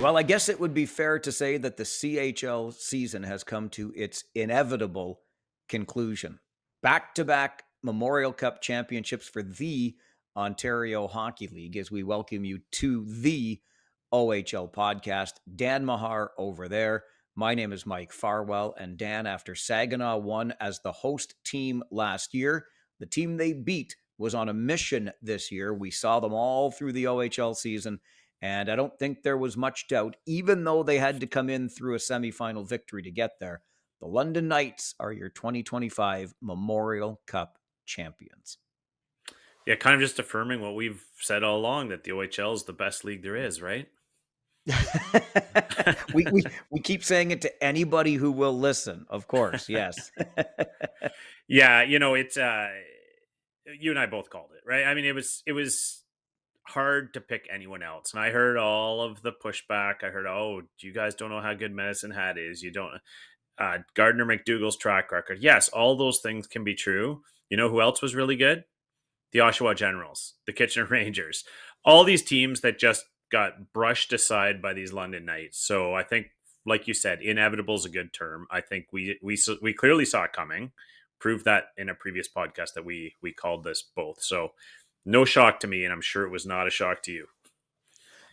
Well, I guess it would be fair to say that the CHL season has come to its inevitable conclusion. Back to back Memorial Cup championships for the Ontario Hockey League as we welcome you to the OHL podcast. Dan Mahar over there. My name is Mike Farwell. And Dan, after Saginaw won as the host team last year, the team they beat was on a mission this year. We saw them all through the OHL season. And I don't think there was much doubt, even though they had to come in through a semifinal victory to get there. The London Knights are your 2025 Memorial Cup champions. Yeah, kind of just affirming what we've said all along, that the OHL is the best league there is, right? we keep saying it to anybody who will listen, of course. Yes. Yeah, it's you and I both called it, right? I mean, it was hard to pick anyone else. And I heard all of the pushback. I heard, "Oh, you guys don't know how good Medicine Hat is. You don't Gardner McDougall's track record." Yes, all those things can be true. You know who else was really good? The Oshawa Generals, the Kitchener Rangers, all these teams that just got brushed aside by these London Knights. So I think, like you said, inevitable is a good term. I think we clearly saw it coming. Proved that in a previous podcast that we called this both. So no shock to me, and I'm sure it was not a shock to you.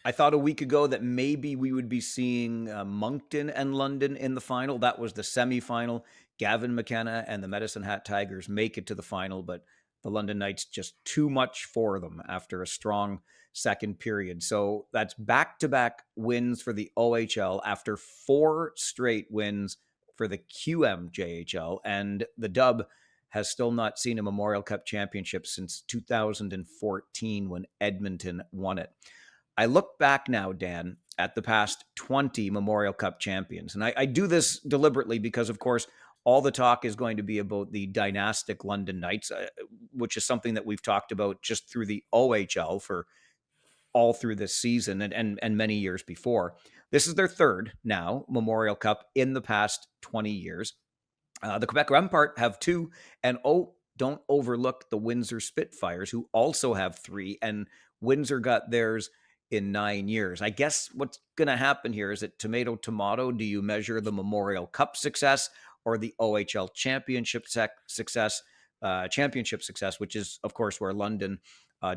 I thought a week ago that maybe we would be seeing Moncton and London in the final. That was the semifinal. Gavin McKenna and the Medicine Hat Tigers make it to the final, but the London Knights just too much for them after a strong second period. So that's back-to-back wins for the OHL after 4 straight wins for the QMJHL, and the Dub has still not seen a Memorial Cup championship since 2014 when Edmonton won it. I look back now, Dan, at the past 20 Memorial Cup champions. And I do this deliberately because, of course, all the talk is going to be about the dynastic London Knights, which is something that we've talked about just through the OHL for all through this season and many years before. This is their third now Memorial Cup in the past 20 years. The Quebec Rempart have 2, and don't overlook the Windsor Spitfires, who also have 3, and Windsor got theirs in 9 years. I guess what's going to happen here is it tomato tomato. Do you measure the Memorial Cup success or the OHL success? Championship success, which is of course where London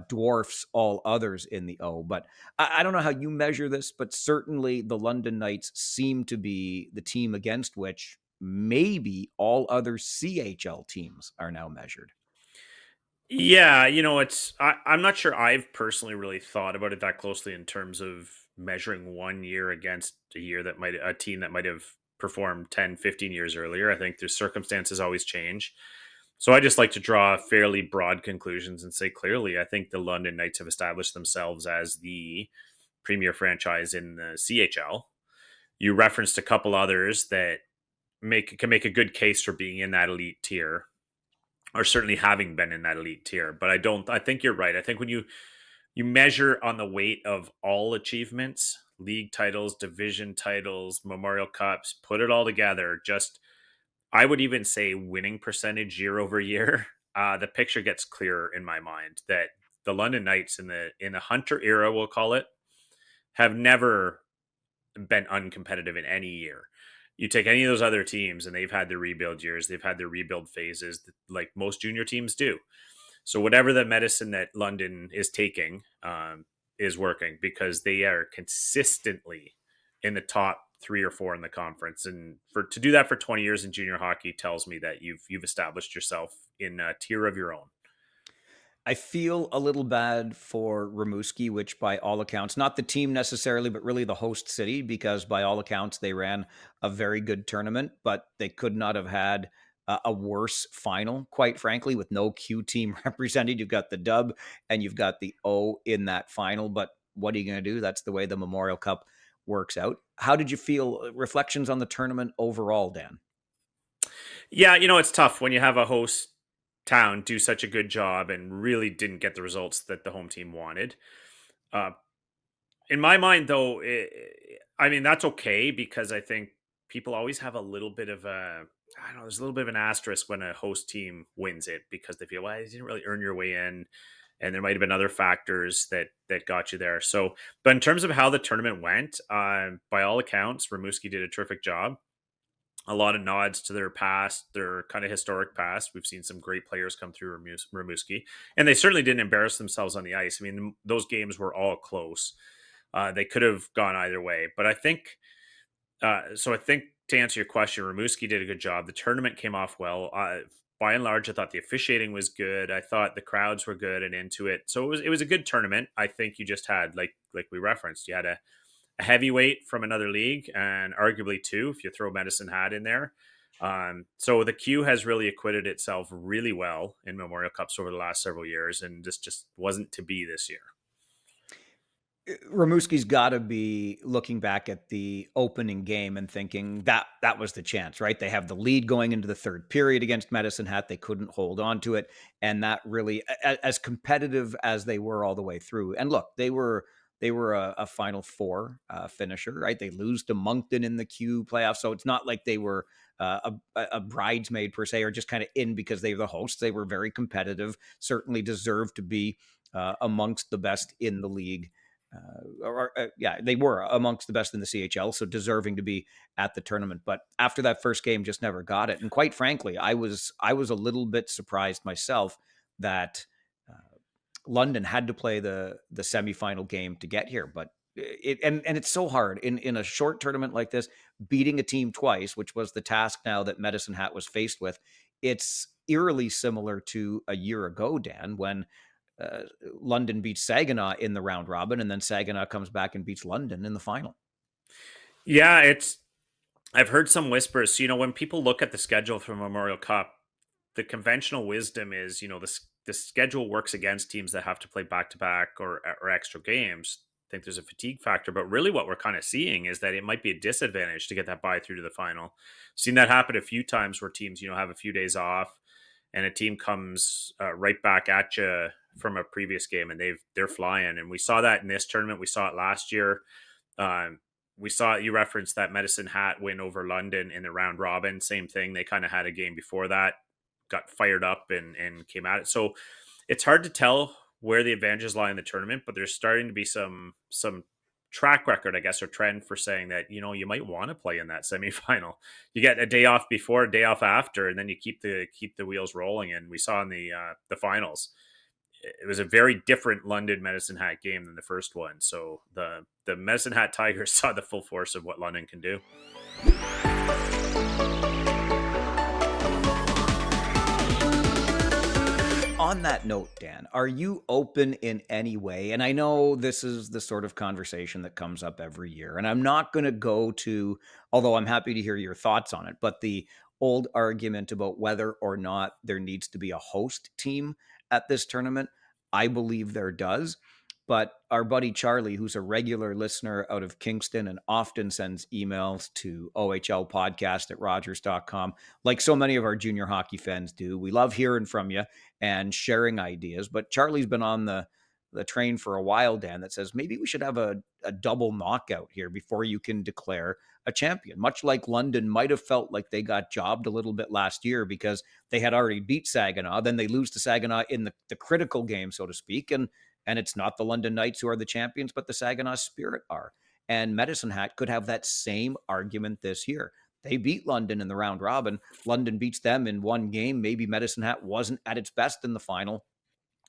dwarfs all others in the O. But I don't know how you measure this, but certainly the London Knights seem to be the team against which maybe all other CHL teams are now measured. Yeah, I'm not sure I've personally really thought about it that closely in terms of measuring one year against a team that might have performed 10, 15 years earlier. I think their circumstances always change. So I just like to draw fairly broad conclusions and say clearly, I think the London Knights have established themselves as the premier franchise in the CHL. You referenced a couple others that can make a good case for being in that elite tier, or certainly having been in that elite tier. But I think you're right. I think when you measure on the weight of all achievements, league titles, division titles, Memorial Cups, put it all together, just I would even say winning percentage year over year, the picture gets clearer in my mind that the London Knights in the Hunter era, we'll call it, have never been uncompetitive in any year. You take any of those other teams and they've had their rebuild years, they've had their rebuild phases like most junior teams do. So whatever the medicine that London is taking is working because they are consistently in the top 3 or 4 in the conference. And to do that for 20 years in junior hockey tells me that you've established yourself in a tier of your own. I feel a little bad for Rimouski, which by all accounts, not the team necessarily, but really the host city, because by all accounts, they ran a very good tournament, but they could not have had a worse final, quite frankly, with no Q team represented. You've got the Dub and you've got the O in that final, but what are you going to do? That's the way the Memorial Cup works out. How did you feel? Reflections on the tournament overall, Dan? Yeah, it's tough when you have a host town do such a good job and really didn't get the results that the home team wanted. Uh, in my mind, though, I mean, that's okay because I think people always have a little bit of I don't know, there's a little bit of an asterisk when a host team wins it because they feel, well, you didn't really earn your way in. and there might have been other factors that got you there. So, but in terms of how the tournament went, by all accounts, Rimouski did a terrific job. A lot of nods to their past, their kind of historic past. We've seen some great players come through Rimouski, and they certainly didn't embarrass themselves on the ice. I mean, those games were all close. They could have gone either way, but I think so. I think to answer your question, Rimouski did a good job. The tournament came off well. By and large, I thought the officiating was good. I thought the crowds were good and into it. So it was a good tournament. I think you just had like we referenced, you had a heavyweight from another league, and arguably two if you throw Medicine Hat in there. So the Q has really acquitted itself really well in Memorial Cups over the last several years, and this just wasn't to be this year. Rimouski's got to be looking back at the opening game and thinking that was the chance, right? They have the lead going into the third period against Medicine Hat. They couldn't hold on to it. And that really, as competitive as they were all the way through. And look, they were a Final Four finisher, right? They lose to Moncton in the Q playoffs. So it's not like they were a bridesmaid per se, or just kind of in because they were the hosts. They were very competitive, certainly deserved to be amongst the best in the league. Yeah, they were amongst the best in the CHL, so deserving to be at the tournament. But after that first game, just never got it. And quite frankly, I was a little bit surprised myself that London had to play the semifinal game to get here. But and it's so hard in a short tournament like this, beating a team twice, which was the task now that Medicine Hat was faced with. It's eerily similar to a year ago, Dan, when London beats Saginaw in the round robin, and then Saginaw comes back and beats London in the final. Yeah, I've heard some whispers. So, when people look at the schedule for Memorial Cup, the conventional wisdom is, the schedule works against teams that have to play back to back or extra games. I think there's a fatigue factor, but really what we're kind of seeing is that it might be a disadvantage to get that bye through to the final. Seen that happen a few times where teams, have a few days off, and a team comes right back at you from a previous game, and they're flying. And we saw that in this tournament. We saw it last year. We saw, you referenced that Medicine Hat win over London in the round robin. Same thing. They kind of had a game before that, got fired up and came at it. So it's hard to tell where the advantages lie in the tournament, but there's starting to be some track record, I guess, or trend for saying that, you might want to play in that semifinal. You get a day off before, a day off after, and then you keep the wheels rolling. And we saw in the finals, it was a very different London Medicine Hat game than the first one. So the Medicine Hat Tigers saw the full force of what London can do. On that note, Dan, are you open in any way? And I know this is the sort of conversation that comes up every year, and I'm not going to go to, although I'm happy to hear your thoughts on it, but the old argument about whether or not there needs to be a host team at this tournament, I believe there does. But our buddy Charlie, who's a regular listener out of Kingston and often sends emails to ohlpodcast@rogers.com, like so many of our junior hockey fans do. We love hearing from you and sharing ideas. But Charlie's been on the train for a while, Dan, that says maybe we should have a double knockout here before you can declare a champion. Much like London might have felt like they got jobbed a little bit last year because they had already beat Saginaw. Then they lose to Saginaw in the critical game, so to speak. And it's not the London Knights who are the champions, but the Saginaw Spirit are. And Medicine Hat could have that same argument this year. They beat London in the round robin. London beats them in one game. Maybe Medicine Hat wasn't at its best in the final.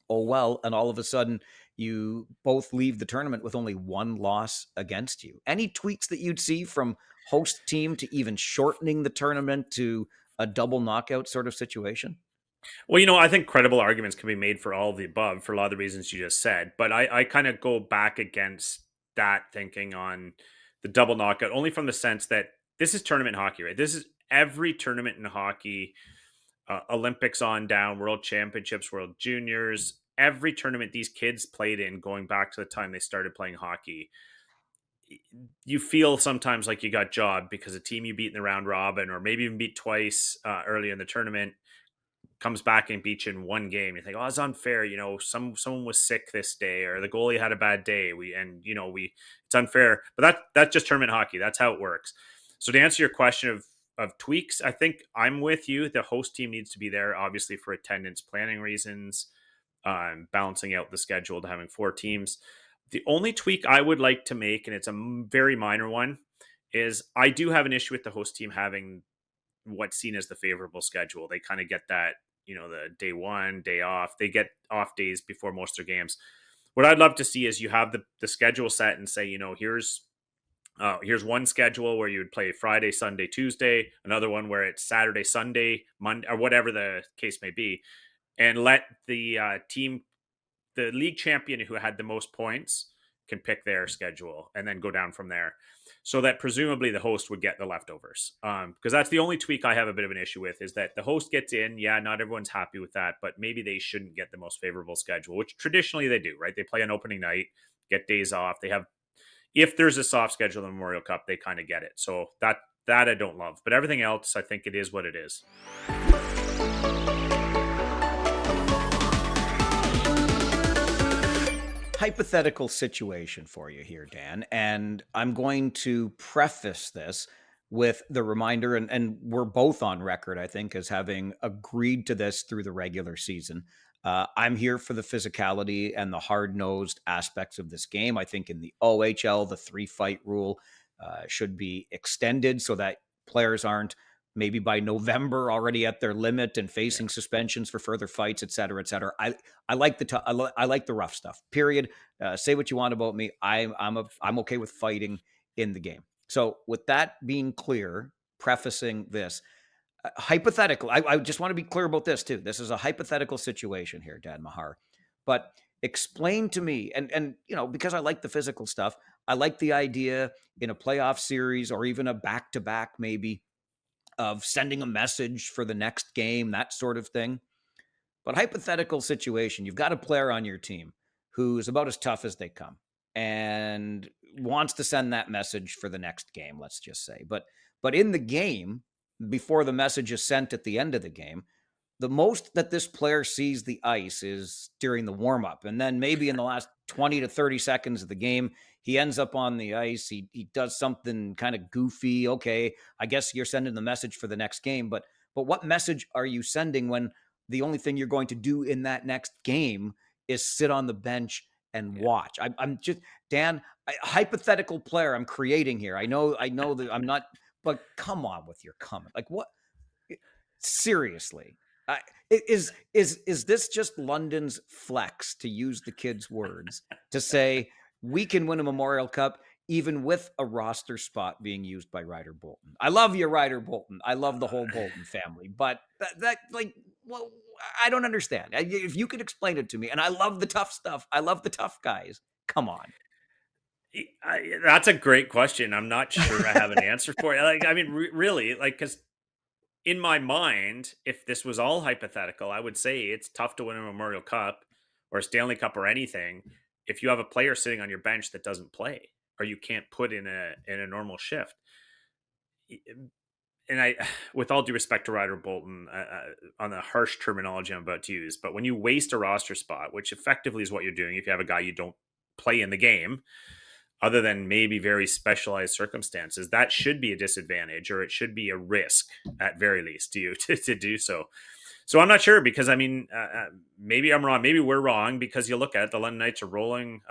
Oh, well, and all of a sudden you both leave the tournament with only one loss against you. Any tweaks that you'd see from host team to even shortening the tournament to a double knockout sort of situation? Well, I think credible arguments can be made for all of the above for a lot of the reasons you just said. But I kind of go back against that thinking on the double knockout, only from the sense that this is tournament hockey, right? This is every tournament in hockey, Olympics on down, World Championships, World Juniors, every tournament these kids played in going back to the time they started playing hockey. You feel sometimes like you got jobbed because a team you beat in the round robin, or maybe even beat twice early in the tournament, comes back and beats you in one game. You think, oh, it's unfair. Someone was sick this day, or the goalie had a bad day. It's unfair. But that's just tournament hockey. That's how it works. So to answer your question of tweaks, I think I'm with you. The host team needs to be there, obviously, for attendance planning reasons. balancing out the schedule to having 4 teams. The only tweak I would like to make, and it's a very minor one, is I do have an issue with the host team having what's seen as the favorable schedule. They kind of get that, the day one, day off. They get off days before most of their games. What I'd love to see is you have the schedule set and say, here's one schedule where you would play Friday, Sunday, Tuesday, another one where it's Saturday, Sunday, Monday, or whatever the case may be, and let the league champion who had the most points can pick their schedule and then go down from there, so that presumably the host would get the leftovers. Because that's the only tweak I have a bit of an issue with, is that the host gets in. Yeah, not everyone's happy with that, but maybe they shouldn't get the most favorable schedule, which traditionally they do, right? They play on opening night, get days off. They have, if there's a soft schedule in the Memorial Cup, they kind of get it. So that I don't love, but everything else, I think it is what it is. Hypothetical situation for you here, Dan, and I'm going to preface this with the reminder, and we're both on record, I think, as having agreed to this through the regular season. I'm here for the physicality and the hard-nosed aspects of this game. I think in the OHL, the 3-fight rule should be extended so that players aren't maybe by November already at their limit and facing suspensions for further fights, et cetera, et cetera. I like I like the rough stuff. Period. Say what you want about me. I'm okay with fighting in the game. So with that being clear, prefacing this, hypothetical. I just want to be clear about this too. This is a hypothetical situation here, Dan Mahar. But explain to me, and because I like the physical stuff, I like the idea in a playoff series or even a back-to-back maybe of sending a message for the next game, that sort of thing. But hypothetical situation, you've got a player on your team who's about as tough as they come and wants to send that message for the next game, let's just say. But in the game, before the message is sent at the end of the game, the most that this player sees the ice is during the warm-up. And then maybe in the last 20 to 30 seconds of the game, he ends up on the ice. He does something kind of goofy. Okay, I guess you're sending the message for the next game. But what message are you sending when the only thing you're going to do in that next game is sit on the bench and watch? I'm just, Dan, hypothetical player I'm creating here. I know that I'm not, but come on with your comment. Like what? Seriously. Is this just London's flex, to use the kids' words, to say we can win a Memorial Cup even with a roster spot being used by Ryder Bolton? I love you, Ryder Bolton. I love the whole Bolton family, but well, I don't understand. If you could explain it to me, and I love the tough stuff. I love the tough guys. Come on. That's a great question. I'm not sure I have an answer for it. Really, because in my mind, if this was all hypothetical, I would say it's tough to win a Memorial Cup or a Stanley Cup or anything if you have a player sitting on your bench that doesn't play or you can't put in a normal shift. And with all due respect to Ryder Bolton, on the harsh terminology I'm about to use, but when you waste a roster spot, which effectively is what you're doing if you have a guy you don't play in the game, other than maybe very specialized circumstances, that should be a disadvantage, or it should be a risk at very least to you to do so. So I'm not sure, because maybe I'm wrong. Maybe we're wrong, because you look at it, the London Knights are rolling,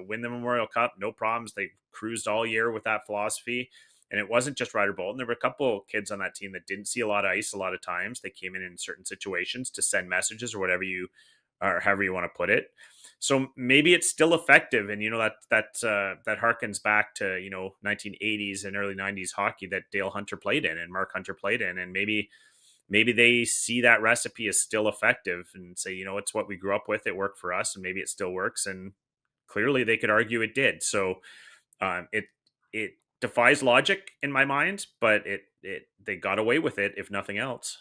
win the Memorial Cup, no problems. They cruised all year with that philosophy. And it wasn't just Ryder Bolton. There were a couple kids on that team that didn't see a lot of ice a lot of times. They came in certain situations to send messages or whatever or however you want to put it. So maybe it's still effective, and that harkens back to 1980s and early 90s hockey that Dale Hunter played in and Mark Hunter played in, and maybe they see that recipe as still effective and say, it's what we grew up with, it worked for us, and maybe it still works, and clearly they could argue it did. So it defies logic in my mind, but they got away with it, if nothing else.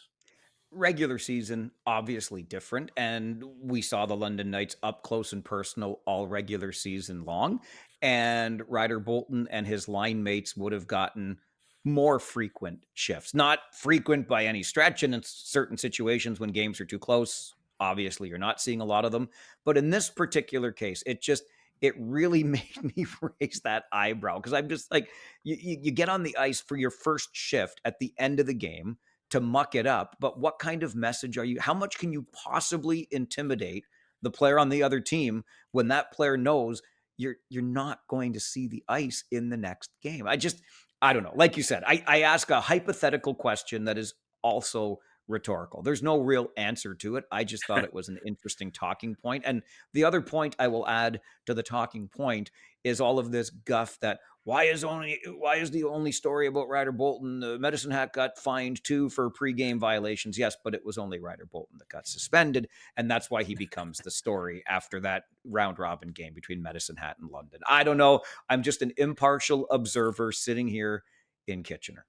Regular season, obviously different. And we saw the London Knights up close and personal all regular season long. And Ryder Bolton and his line mates would have gotten more frequent shifts. Not frequent by any stretch. And in certain situations when games are too close, obviously you're not seeing a lot of them. But in this particular case, it really made me raise that eyebrow, because I'm just like, you get on the ice for your first shift at the end of the game to muck it up. But what kind of message how much can you possibly intimidate the player on the other team when that player knows you're not going to see the ice in the next game. I don't know. Like you said, I ask a hypothetical question that is also rhetorical. There's no real answer to it. I just thought it was an interesting talking point. And the other point I will add to the talking point is all of this guff that why is the only story about Ryder Bolton? The Medicine Hat got fined too for pregame violations. Yes, but it was only Ryder Bolton that got suspended, and that's why he becomes the story after that round robin game between Medicine Hat and London. I don't know. I'm just an impartial observer sitting here in Kitchener.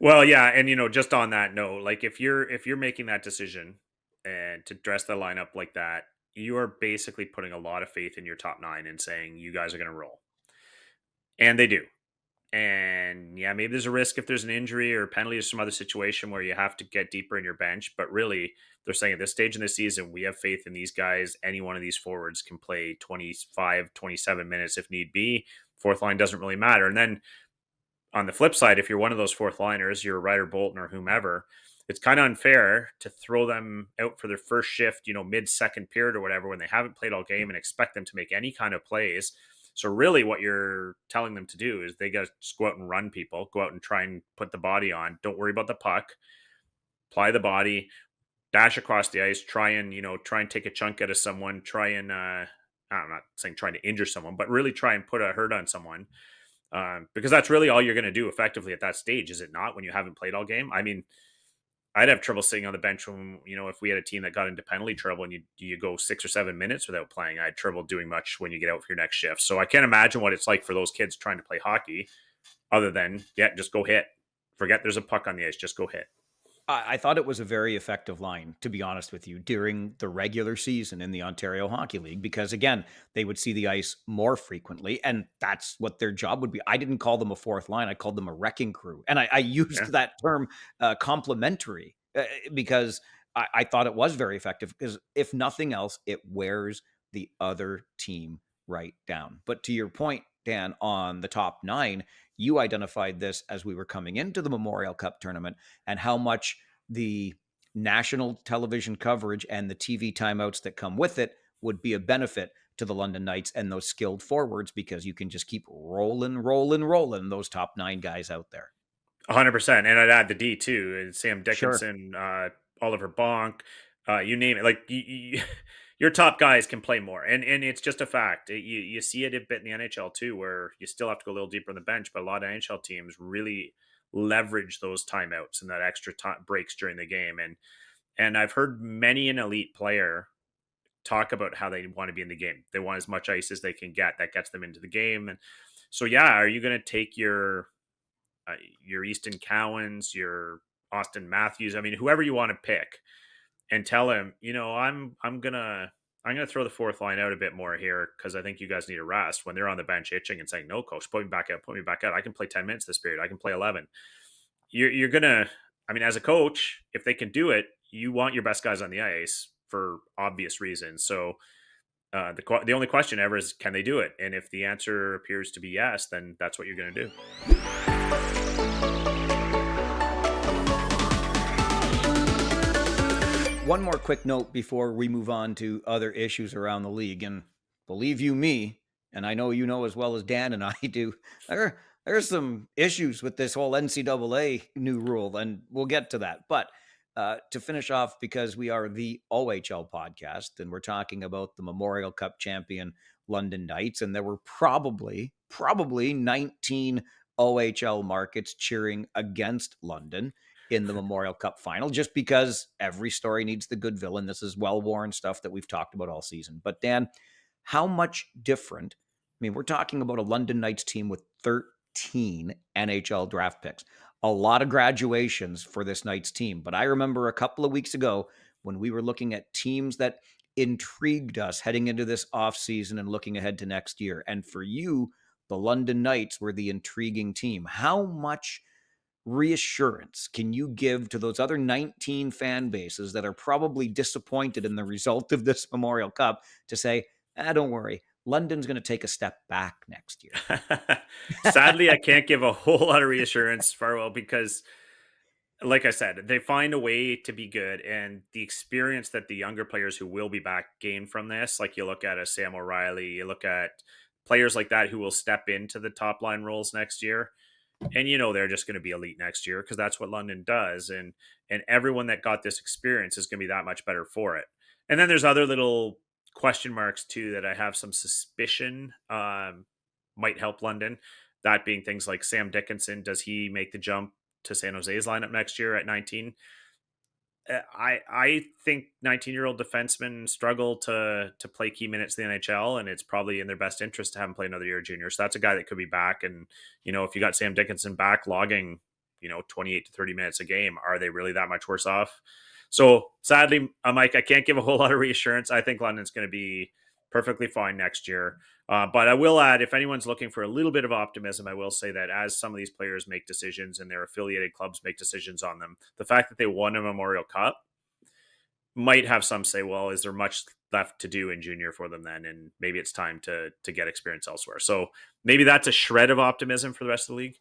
Well, yeah, and just on that note, like if you're making that decision and to dress the lineup like that, you are basically putting a lot of faith in your top nine and saying you guys are going to roll, and they do. And yeah, maybe there's a risk if there's an injury or a penalty or some other situation where you have to get deeper in your bench. But really, they're saying at this stage in the season, we have faith in these guys. Any one of these forwards can play 25, 27 minutes if need be. Fourth line doesn't really matter. And then on the flip side, if you're one of those fourth liners, you're Ryder Bolton or whomever, it's kind of unfair to throw them out for their first shift, mid second period or whatever, when they haven't played all game and expect them to make any kind of plays. So really what you're telling them to do is they got to just go out and run people, go out and try and put the body on. Don't worry about the puck, apply the body, dash across the ice, try and take a chunk out of someone, try and, I'm not saying trying to injure someone, but really try and put a hurt on someone. Because that's really all you're going to do effectively at that stage, is it not? When you haven't played all game, I mean, I'd have trouble sitting on the bench when if we had a team that got into penalty trouble and you go 6 or 7 minutes without playing. I had trouble doing much when you get out for your next shift. So I can't imagine what it's like for those kids trying to play hockey, other than just go hit. Forget there's a puck on the ice, just go hit. I thought it was a very effective line, to be honest with you, during the regular season in the Ontario Hockey League, because again, they would see the ice more frequently, and that's what their job would be. I didn't call them a fourth line; I called them a wrecking crew, and I used Yeah. that term complimentary because I thought it was very effective. Because if nothing else, it wears the other team right down. But to your point, Dan, on the top nine, you identified this as we were coming into the Memorial Cup tournament and how much the national television coverage and the TV timeouts that come with it would be a benefit to the London Knights and those skilled forwards, because you can just keep rolling those top nine guys out there. 100%. And I'd add the D too. Sam Sure. Dickinson, Oliver Bonk, you name it. Like your top guys can play more, and it's just a fact. You see it a bit in the NHL too, where you still have to go a little deeper on the bench, but a lot of NHL teams really leverage those timeouts and that extra time breaks during the game. And I've heard many an elite player talk about how they want to be in the game. They want as much ice as they can get. That gets them into the game. And so, yeah, are you going to take your Easton Cowens, your Austin Matthews, I mean, whoever you want to pick, and tell him, I'm gonna throw the fourth line out a bit more here because I think you guys need a rest, when they're on the bench itching and saying, "No, coach, put me back out, put me back out. I can play 10 minutes this period. I can play 11." You're gonna, I mean, as a coach, if they can do it, you want your best guys on the ice for obvious reasons. So the only question ever is, can they do it? And if the answer appears to be yes, then that's what you're gonna do. One more quick note before we move on to other issues around the league. And believe you me, and I know you know as well as Dan and I do, there's some issues with this whole NCAA new rule, and we'll get to that. But to finish off, because we are the OHL podcast and we're talking about the Memorial Cup champion London Knights, and there were probably 19 OHL markets cheering against London in the Memorial Cup final, just because every story needs the good villain. This is well-worn stuff that we've talked about all season. But Dan, how much different? I mean, we're talking about a London Knights team with 13 NHL draft picks. A lot of graduations for this Knights team. But I remember a couple of weeks ago when we were looking at teams that intrigued us heading into this offseason and looking ahead to next year. And for you, the London Knights were the intriguing team. How much reassurance can you give to those other 19 fan bases that are probably disappointed in the result of this Memorial Cup to say, don't worry, London's going to take a step back next year? Sadly, I can't give a whole lot of reassurance, Farwell, because like I said, they find a way to be good, and the experience that the younger players who will be back gain from this, like you look at a Sam O'Reilly, you look at players like that who will step into the top line roles next year, and they're just going to be elite next year because that's what London does, and everyone that got this experience is going to be that much better for it. And then there's other little question marks too that I have some suspicion might help London. That being things like Sam Dickinson, does he make the jump to San Jose's lineup next year at 19? I think 19-year-old defensemen struggle to play key minutes in the NHL, and it's probably in their best interest to have him play another year junior. So that's a guy that could be back. And if you got Sam Dickinson back logging 28 to 30 minutes a game, are they really that much worse off? So sadly, Mike, I can't give a whole lot of reassurance. I think London's going to be perfectly fine next year. But I will add, if anyone's looking for a little bit of optimism, I will say that as some of these players make decisions and their affiliated clubs make decisions on them, the fact that they won a Memorial Cup might have some say, well, is there much left to do in junior for them then? And maybe it's time to get experience elsewhere. So maybe that's a shred of optimism for the rest of the league.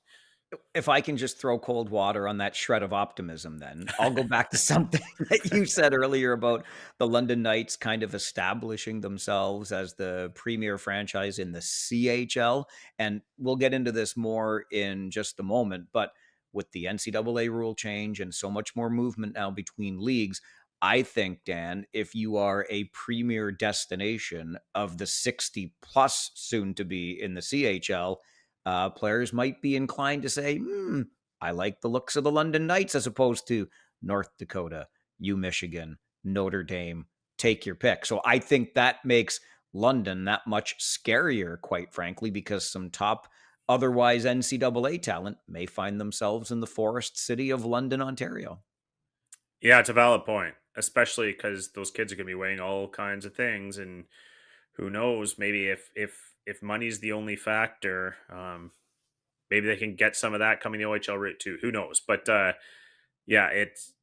If I can just throw cold water on that shred of optimism, then I'll go back to something that you said earlier about the London Knights kind of establishing themselves as the premier franchise in the CHL. And we'll get into this more in just a moment. But with the NCAA rule change and so much more movement now between leagues, I think, Dan, if you are a premier destination of the 60 plus soon to be in the CHL, players might be inclined to say, I like the looks of the London Knights as opposed to North Dakota, Michigan, Notre Dame. Take your pick. So I think that makes London that much scarier, quite frankly, because some top otherwise NCAA talent may find themselves in the forest city of London, Ontario. Yeah, it's a valid point, especially because those kids are going to be weighing all kinds of things, and who knows? Maybe if money's the only factor, maybe they can get some of that coming the OHL route too. Who knows? But yeah, it's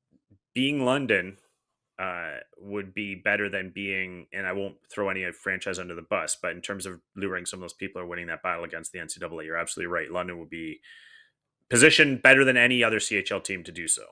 being London would be better than being, and I won't throw any franchise under the bus, but in terms of luring some of those people who are winning that battle against the NCAA, you're absolutely right. London would be positioned better than any other CHL team to do so.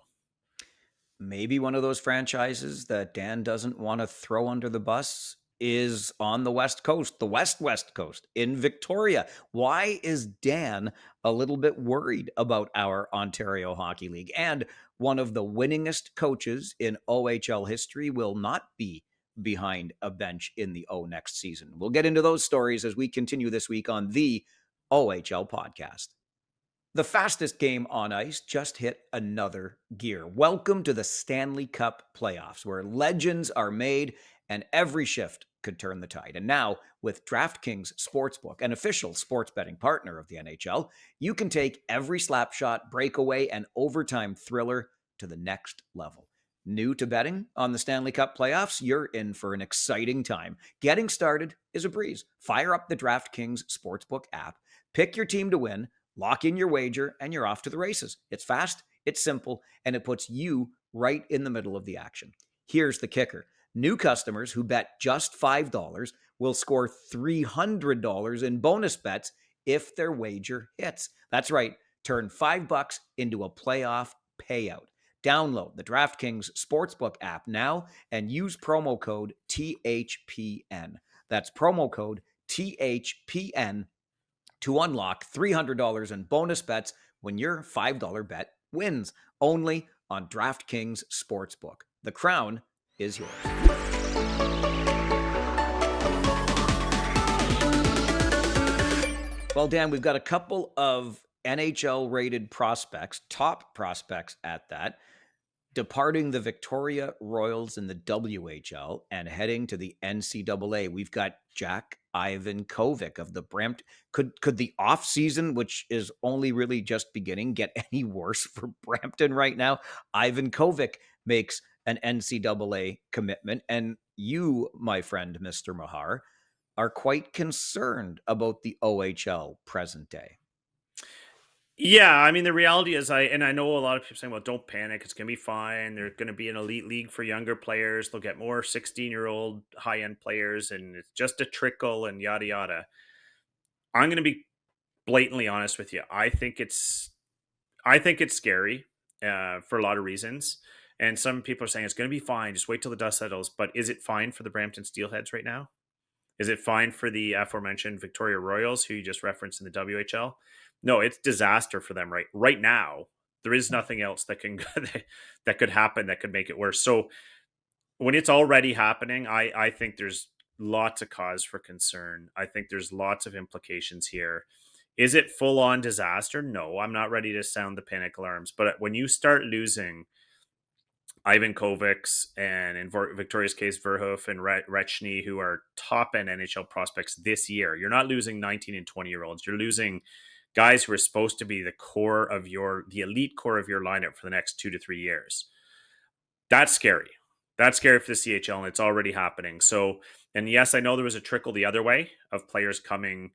Maybe one of those franchises that Dan doesn't want to throw under the bus is on the West Coast, the West Coast in Victoria. Why is Dan a little bit worried about our Ontario Hockey League? And one of the winningest coaches in OHL history will not be behind a bench in the O next season. We'll get into those stories as we continue this week on the OHL podcast. The fastest game on ice just hit another gear. Welcome to the Stanley Cup playoffs, where legends are made and every shift could turn the tide. And now, with DraftKings Sportsbook, an official sports betting partner of the NHL, you can take every slapshot, breakaway, and overtime thriller to the next level. New to betting on the Stanley Cup playoffs? You're in for an exciting time. Getting started is a breeze. Fire up the DraftKings Sportsbook app, pick your team to win, lock in your wager, and you're off to the races. It's fast, it's simple, and it puts you right in the middle of the action. Here's the kicker. New customers who bet just $5 will score $300 in bonus bets if their wager hits. That's right. Turn $5 into a playoff payout. Download the DraftKings Sportsbook app now and use promo code THPN. That's promo code THPN to unlock $300 in bonus bets when your $5 bet wins. Only on DraftKings Sportsbook. The crown is yours. Well, Dan, we've got a couple of NHL-rated prospects, top prospects at that, departing the Victoria Royals in the WHL and heading to the NCAA. We've got Jack Ivan Kovic of the Brampton. Could the off season, which is only really just beginning, get any worse for Brampton right now? Ivan Kovic makes an NCAA commitment, and you, my friend, Mr. Mahar, are quite concerned about the OHL present day. Yeah, I mean the reality is I know a lot of people saying, well, don't panic, it's gonna be fine. There's gonna be an elite league for younger players. They'll get more 16-year-old high-end players, and it's just a trickle and yada yada. I'm gonna be blatantly honest with you. I think it's scary. for a lot of reasons. And some people are saying it's going to be fine. Just wait till the dust settles. But is it fine for the Brampton Steelheads right now? Is it fine for the aforementioned Victoria Royals, who you just referenced in the WHL? No, it's disaster for them right now. There is nothing else that can that could happen that could make it worse. So when it's already happening, I think there's lots of cause for concern. I think there's lots of implications here. Is it full on disaster? No, I'm not ready to sound the panic alarms. But when you start losing Ivan Kovacs and in Victoria's case, Verhoof and Retchny, who are top end NHL prospects this year, you're not losing 19 and 20-year-olds. You're losing guys who are supposed to be the elite core of your lineup for the next 2 to 3 years. That's scary. That's scary for the CHL, and it's already happening. So, and yes, I know there was a trickle the other way of players coming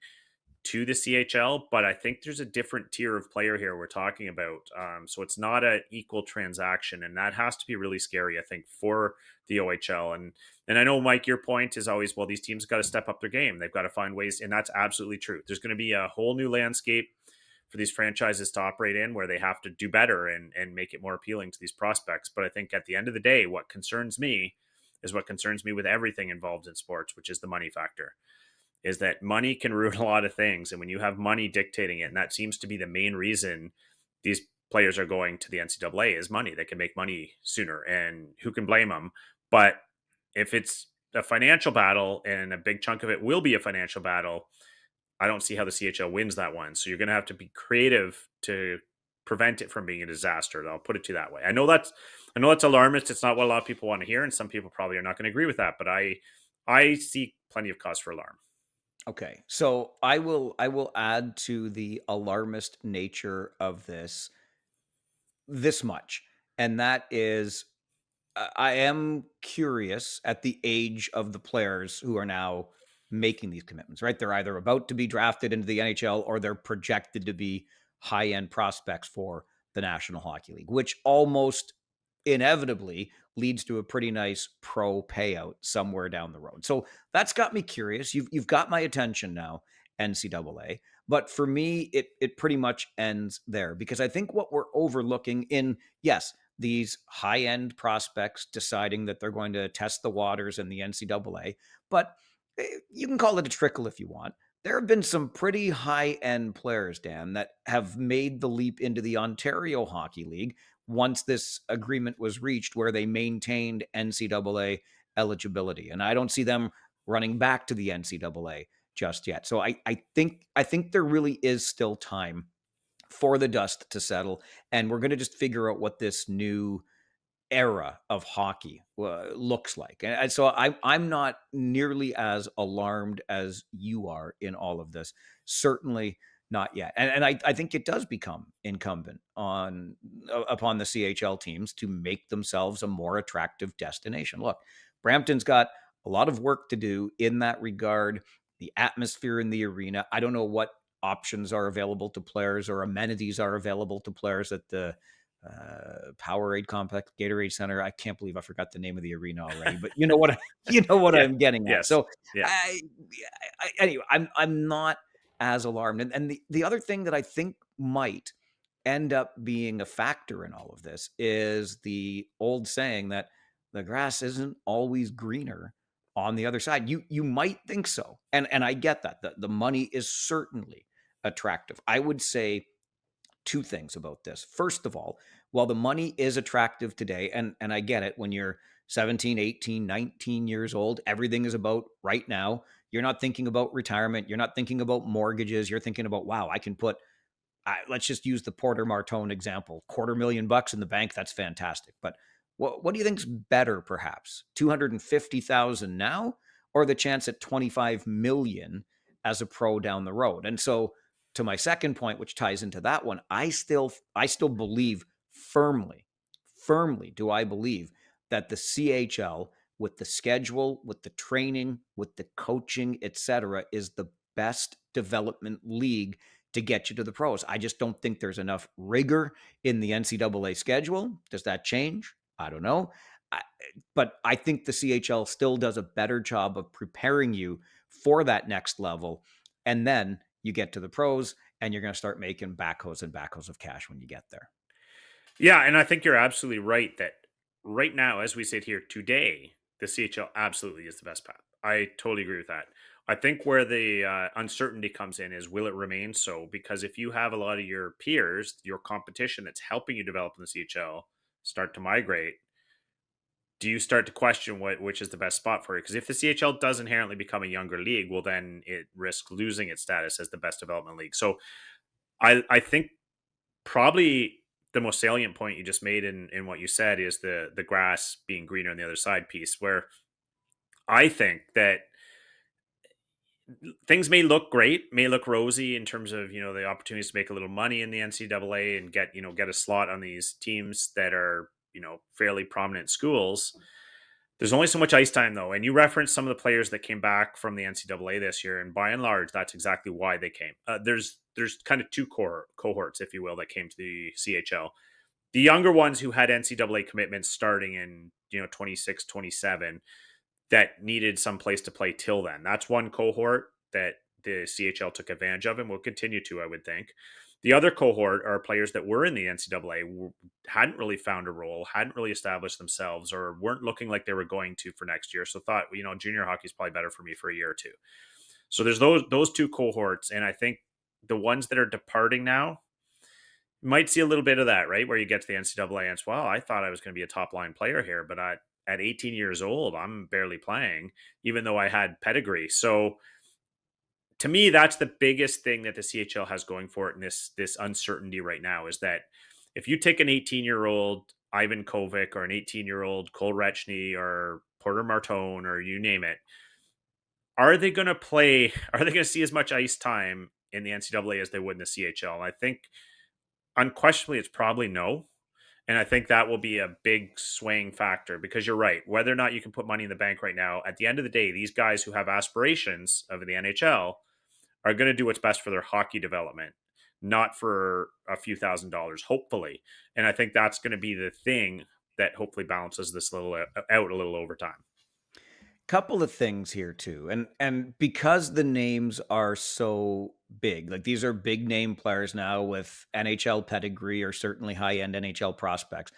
to the CHL, but I think there's a different tier of player here we're talking about. So it's not an equal transaction, and that has to be really scary, I think, for the OHL. And I know, Mike, your point is always, well, these teams got to step up their game. They've got to find ways, and that's absolutely true. There's going to be a whole new landscape for these franchises to operate in where they have to do better and make it more appealing to these prospects. But I think at the end of the day, what concerns me is what concerns me with everything involved in sports, which is the money factor, is that money can ruin a lot of things. And when you have money dictating it, and that seems to be the main reason these players are going to the NCAA, is money. They can make money sooner, and who can blame them? But if it's a financial battle, and a big chunk of it will be a financial battle, I don't see how the CHL wins that one. So you're going to have to be creative to prevent it from being a disaster. I'll put it to that way. I know that's alarmist. It's not what a lot of people want to hear, and some people probably are not going to agree with that. But I see plenty of cause for alarm. Okay. So I will add to the alarmist nature of this much. And that is I am curious at the age of the players who are now making these commitments, right? They're either about to be drafted into the NHL or they're projected to be high end prospects for the National Hockey League, which almost inevitably leads to a pretty nice pro payout somewhere down the road. So that's got me curious. You've got my attention now, NCAA. But for me, it pretty much ends there because I think what we're overlooking in, yes, these high end prospects deciding that they're going to test the waters in the NCAA. But you can call it a trickle if you want. There have been some pretty high end players, Dan, that have made the leap into the Ontario Hockey League once this agreement was reached where they maintained NCAA eligibility. And I don't see them running back to the NCAA just yet. So I think there really is still time for the dust to settle, and we're going to just figure out what this new era of hockey looks like. And so I'm not nearly as alarmed as you are in all of this. Certainly not yet. And I think it does become incumbent on upon the CHL teams to make themselves a more attractive destination. Look, Brampton's got a lot of work to do in that regard. The atmosphere in the arena. I don't know what options are available to players or amenities are available to players at the Powerade Complex, Gatorade Center. I can't believe I forgot the name of the arena already, but you know what you know what Yeah. I'm getting at. Yes. So Yeah. anyway, I'm not as alarmed. And the other thing that I think might end up being a factor in all of this is the old saying that the grass isn't always greener on the other side. You might think so. And I get that. The money is certainly attractive. I would say two things about this. First of all, while the money is attractive today, and I get it, when you're 17, 18, 19 years old, everything is about right now. You're not thinking about retirement. You're not thinking about mortgages. You're thinking about, wow, I can put, let's just use the Porter Martone example, $250,000 in the bank. That's fantastic. But what do you think's better, perhaps? 250,000 now, or the chance at 25 million as a pro down the road? And so, to my second point, which ties into that one, I still believe firmly do I believe that the CHL, with the schedule, with the training, with the coaching, etc., is the best development league to get you to the pros. I just don't think there's enough rigor in the NCAA schedule. Does that change? I don't know. I, but I think the CHL still does a better job of preparing you for that next level. And then you get to the pros and you're going to start making backhoes and backhoes of cash when you get there. Yeah, and I think you're absolutely right that right now, as we sit here today, the CHL absolutely is the best path. I totally agree with that. I think where the uncertainty comes in is, will it remain so? Because if you have a lot of your peers, your competition that's helping you develop in the CHL start to migrate, do you start to question which is the best spot for you? Because if the CHL does inherently become a younger league, well, then it risks losing its status as the best development league. So I think probably the most salient point you just made in what you said is the grass being greener on the other side piece, where I think that things may look great, may look rosy in terms of, the opportunities to make a little money in the NCAA and get a slot on these teams that are, fairly prominent schools. There's only so much ice time though, and you referenced some of the players that came back from the NCAA this year, and by and large, that's exactly why they came. There's kind of two cohorts, if you will, that came to the CHL. The younger ones who had NCAA commitments starting in 26, 27, that needed some place to play till then. That's one cohort that the CHL took advantage of and will continue to, I would think. The other cohort are players that were in the NCAA, hadn't really found a role, hadn't really established themselves, or weren't looking like they were going to for next year. So thought, junior hockey is probably better for me for a year or two. So there's those two cohorts, and I think the ones that are departing now might see a little bit of that, right? Where you get to the NCAA and it's, well, I thought I was going to be a top line player here, but at 18 years old, I'm barely playing, even though I had pedigree. So to me, that's the biggest thing that the CHL has going for it in this uncertainty right now is that if you take an 18-year-old Ivan Kovic or an 18-year-old Cole Retchney or Porter Martone or you name it, are they going to play? Are they going to see as much ice time in the NCAA as they would in the CHL? And I think unquestionably, it's probably no. And I think that will be a big swaying factor because you're right. Whether or not you can put money in the bank right now, at the end of the day, these guys who have aspirations of the NHL are going to do what's best for their hockey development, not for a few $1,000s, hopefully. And I think that's going to be the thing that hopefully balances this out a little over time. Couple of things here too, and because the names are so big, like these are big name players now with NHL pedigree or certainly high end NHL prospects,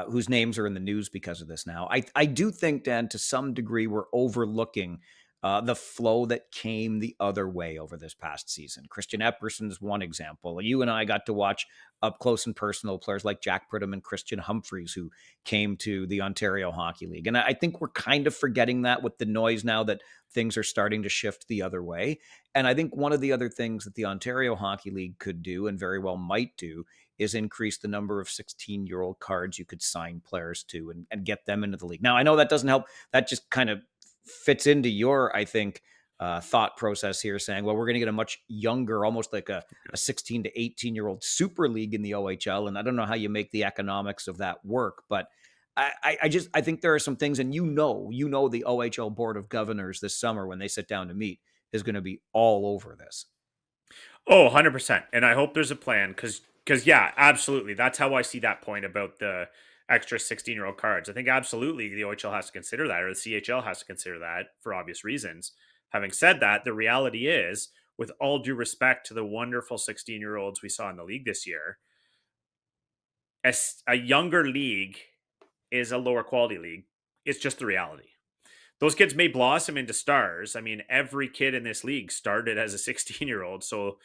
whose names are in the news because of this now. I do think, Dan, to some degree, we're overlooking the flow that came the other way over this past season. Christian Epperson is one example. You and I got to watch up close and personal players like Jack Pridham and Christian Humphreys, who came to the Ontario Hockey League. And I think we're kind of forgetting that with the noise now that things are starting to shift the other way. And I think one of the other things that the Ontario Hockey League could do and very well might do is increase the number of 16-year-old cards you could sign players to and get them into the league. Now, I know that doesn't help. That just kind of fits into your, I think, thought process here saying, well, we're going to get a much younger, almost like a 16 to 18-year-old super league in the OHL. And I don't know how you make the economics of that work, but I think there are some things, and the OHL Board of Governors this summer when they sit down to meet is going to be all over this. Oh, 100%. And I hope there's a plan because yeah, absolutely. That's how I see that point about the extra 16-year-old cards. I think absolutely the OHL has to consider that or the CHL has to consider that for obvious reasons. Having said that, the reality is, with all due respect to the wonderful 16-year-olds we saw in the league this year, as a younger league is a lower quality league. It's just the reality. Those kids may blossom into stars. I mean, every kid in this league started as a 16-year-old. So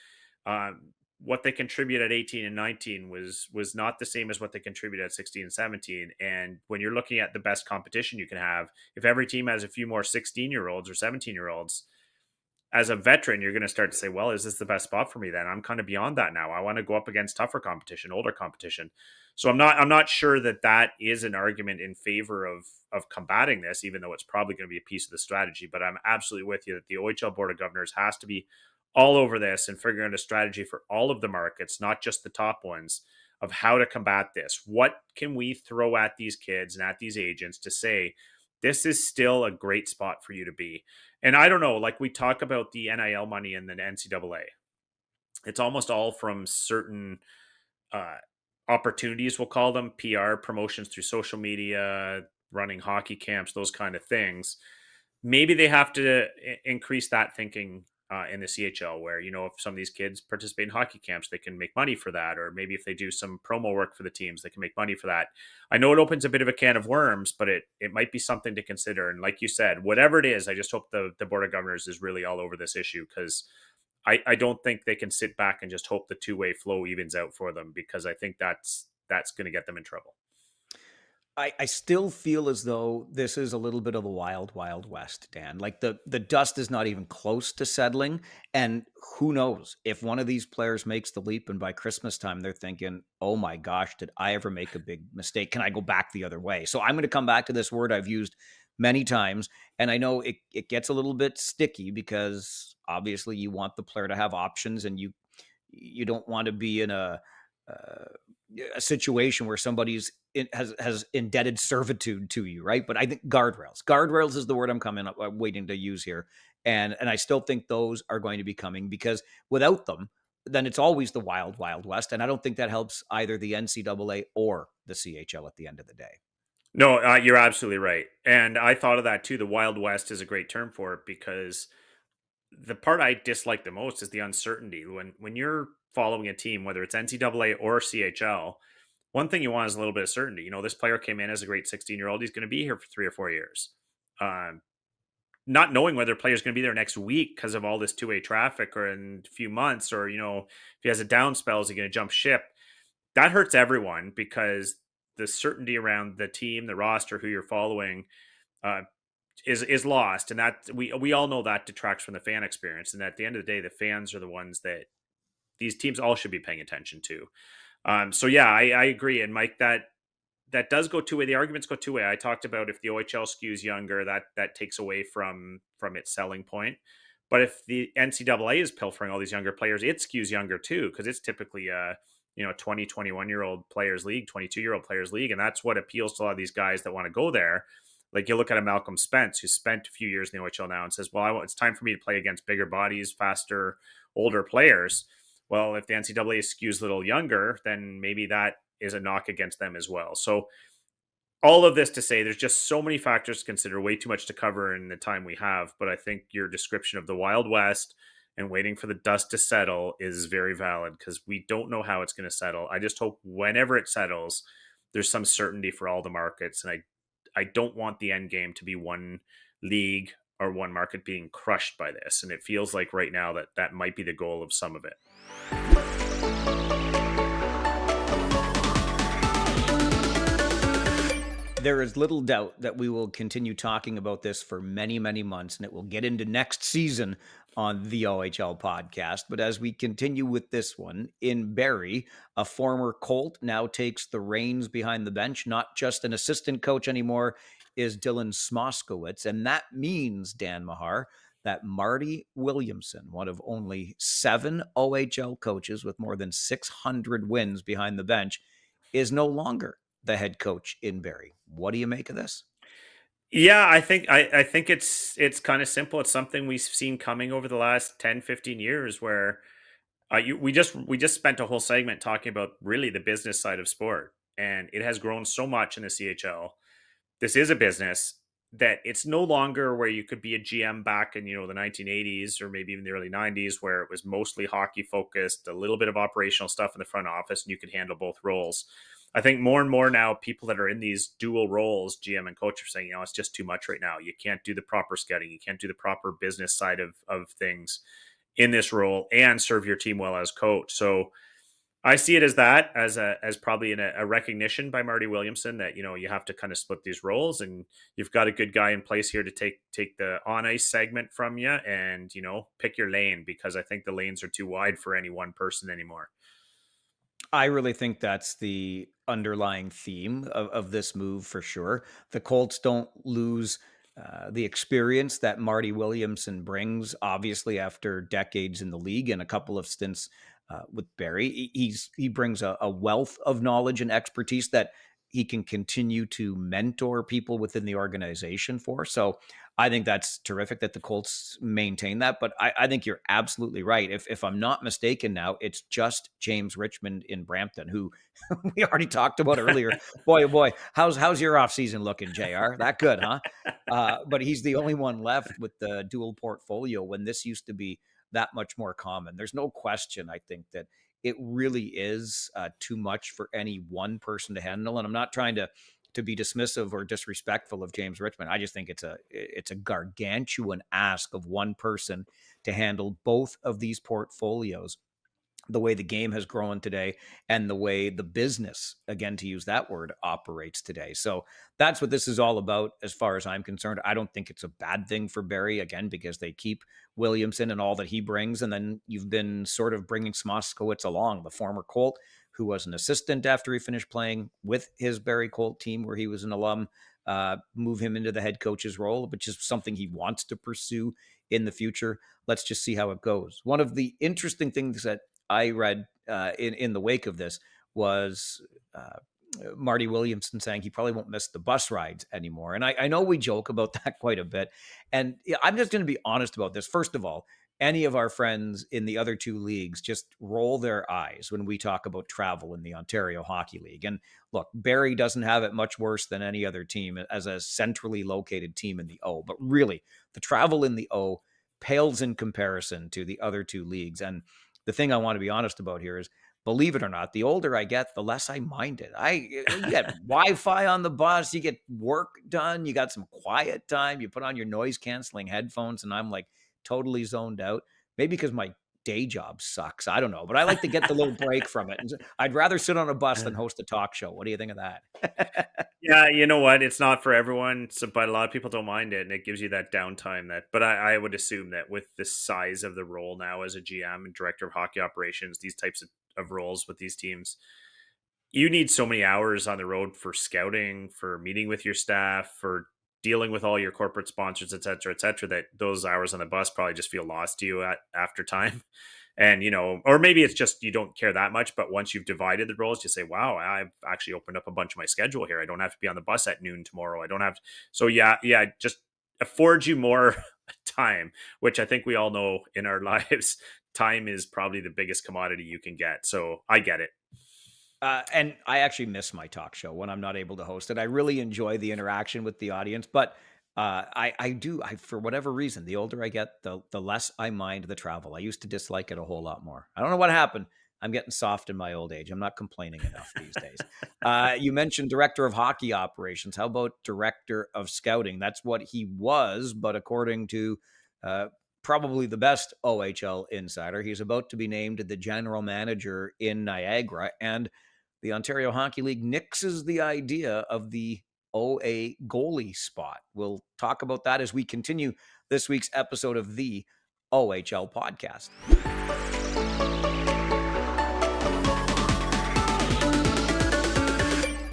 what they contribute at 18 and 19 was not the same as what they contribute at 16 and 17. And when you're looking at the best competition you can have, if every team has a few more 16-year-olds or 17-year-olds, as a veteran, you're going to start to say, well, is this the best spot for me then? I'm kind of beyond that now. I want to go up against tougher competition, older competition. So I'm not sure that that is an argument in favor of combating this, even though it's probably going to be a piece of the strategy. But I'm absolutely with you that the OHL Board of Governors has to be all over this and figuring out a strategy for all of the markets, not just the top ones, of how to combat this. What can we throw at these kids and at these agents to say, this is still a great spot for you to be? And I don't know, like we talk about the NIL money in the NCAA. It's almost all from certain uh, opportunities, we'll call them PR promotions through social media, running hockey camps, those kind of things. Maybe they have to increase that thinking in the CHL, where, if some of these kids participate in hockey camps, they can make money for that. Or maybe if they do some promo work for the teams, they can make money for that. I know it opens a bit of a can of worms, but it might be something to consider. And like you said, whatever it is, I just hope the Board of Governors is really all over this issue, because I don't think they can sit back and just hope the two-way flow evens out for them, because I think that's going to get them in trouble. I still feel as though this is a little bit of the wild, wild west, Dan. Like the dust is not even close to settling. And who knows if one of these players makes the leap and by Christmas time they're thinking, oh my gosh, did I ever make a big mistake? Can I go back the other way? So I'm going to come back to this word I've used many times. And I know it gets a little bit sticky because obviously you want the player to have options, and you don't want to be in uh, a situation where somebody's has indebted servitude to you, right? But I think guardrails is the word I'm waiting to use here, and I still think those are going to be coming, because without them, then it's always the wild, wild west, and I don't think that helps either the NCAA or the CHL at the end of the day. No, you're absolutely right. And I thought of that too. The Wild West is a great term for it, because the part I dislike the most is the uncertainty. When you're following a team, whether it's NCAA or CHL, one thing you want is a little bit of certainty. This player came in as a great 16-year-old. He's going to be here for 3 or 4 years. Um, Not knowing whether a player's going to be there next week because of all this two-way traffic, or in a few months, or, if he has a down spell, is he going to jump ship? That hurts everyone, because the certainty around the team, the roster, who you're following, uh, is lost, and that we all know that detracts from the fan experience. And at the end of the day, the fans are the ones that these teams all should be paying attention to. So yeah, I agree. And Mike, that does go two way. The arguments go two way. I talked about if the OHL skews younger, that takes away from its selling point. But if the NCAA is pilfering all these younger players, it skews younger too, because it's typically 20, 21-year-old players league, 22-year-old players league. And that's what appeals to a lot of these guys that want to go there. Like, you look at a Malcolm Spence, who spent a few years in the OHL now, and says, well, it's time for me to play against bigger bodies, faster, older players. Well, if the NCAA skews a little younger, then maybe that is a knock against them as well. So all of this to say, there's just so many factors to consider, way too much to cover in the time we have. But I think your description of the Wild West and waiting for the dust to settle is very valid, because we don't know how it's going to settle. I just hope whenever it settles, there's some certainty for all the markets. And I don't want the end game to be one league or one market being crushed by this. And it feels like right now that might be the goal of some of it. There is little doubt that we will continue talking about this for many, many months, and it will get into next season on the OHL podcast. But as we continue with this one, in Barrie, a former Colt now takes the reins behind the bench. Not just an assistant coach anymore, is Dylan Smoskowitz. And that means, Dan Mahar, that Marty Williamson, one of only 7 OHL coaches with more than 600 wins behind the bench, is no longer the head coach in Barrie. What do you make of this? Yeah, I think it's kind of simple. It's something we've seen coming over the last 10, 15 years, where we just spent a whole segment talking about really the business side of sport, and it has grown so much in the CHL. This is a business that it's no longer where you could be a GM back in the 1980s, or maybe even the early 90s, where it was mostly hockey focused, a little bit of operational stuff in the front office, and you could handle both roles. I think more and more now, people that are in these dual roles, GM and coach, are saying, it's just too much right now. You can't do the proper scouting. You can't do the proper business side of things in this role and serve your team well as coach. So I see it as probably a recognition by Marty Williamson that, you have to kind of split these roles, and you've got a good guy in place here to take the on ice segment from you, and, pick your lane, because I think the lanes are too wide for any one person anymore. I really think that's the underlying theme of this move for sure. The Colts don't lose the experience that Marty Williamson brings, obviously, after decades in the league and a couple of stints with Barrie. He brings a wealth of knowledge and expertise that he can continue to mentor people within the organization for. So I think that's terrific that the Colts maintain that. But I think you're absolutely right. If I'm not mistaken now, it's just James Richmond in Brampton, who we already talked about earlier. Boy, oh boy, how's your offseason looking, JR? That good, huh? But he's the only one left with the dual portfolio, when this used to be that much more common. There's no question, I think, that it really is too much for any one person to handle. And I'm not trying to be dismissive or disrespectful of James Richmond. I just think it's a gargantuan ask of one person to handle both of these portfolios, the way the game has grown today and the way the business, again, to use that word, operates today. So that's what this is all about as far as I'm concerned. I don't think it's a bad thing for Barrie, again, because they keep Williamson and all that he brings. And then you've been sort of bringing Smoskowitz along, the former Colt, who was an assistant after he finished playing with his Barrie Colt team where he was an alum, move him into the head coach's role, which is something he wants to pursue in the future. Let's just see how it goes. One of the interesting things that I read in the wake of this was Marty Williamson saying he probably won't miss the bus rides anymore. And I know we joke about that quite a bit. And I'm just going to be honest about this. First of all, any of our friends in the other two leagues just roll their eyes when we talk about travel in the Ontario Hockey League. And look, Barrie doesn't have it much worse than any other team as a centrally located team in the O. But really, the travel in the O pales in comparison to the other two leagues. And the thing I want to be honest about here is, believe it or not, the older I get, the less I mind it. You get Wi-Fi on the bus, you get work done, you got some quiet time, you put on your noise canceling headphones, and I'm like totally zoned out. Maybe because my day job sucks. I don't know, but I like to get the little break from it. And I'd rather sit on a bus than host a talk show. What do you think of that? Yeah, you know what? It's not for everyone, so, but a lot of people don't mind it, and it gives you that downtime. But I would assume that with the size of the role now as a GM and director of hockey operations, these types of roles with these teams, you need so many hours on the road for scouting, for meeting with your staff, for dealing with all your corporate sponsors, et cetera, that those hours on the bus probably just feel lost to you after time. And, or maybe it's just you don't care that much, but once you've divided the roles, you say, wow, I've actually opened up a bunch of my schedule here. I don't have to be on the bus at noon tomorrow. I don't have to. So yeah, just affords you more time, which I think we all know in our lives, time is probably the biggest commodity you can get. So I get it. And I actually miss my talk show when I'm not able to host it. I really enjoy the interaction with the audience, but I do. For whatever reason, the older I get, the less I mind the travel. I used to dislike it a whole lot more. I don't know what happened. I'm getting soft in my old age. I'm not complaining enough these days. You mentioned director of hockey operations. How about director of scouting? That's what he was, but according to probably the best OHL insider, he's about to be named the general manager in Niagara. And the Ontario Hockey League nixes the idea of the OA goalie spot. We'll talk about that as we continue this week's episode of the OHL podcast.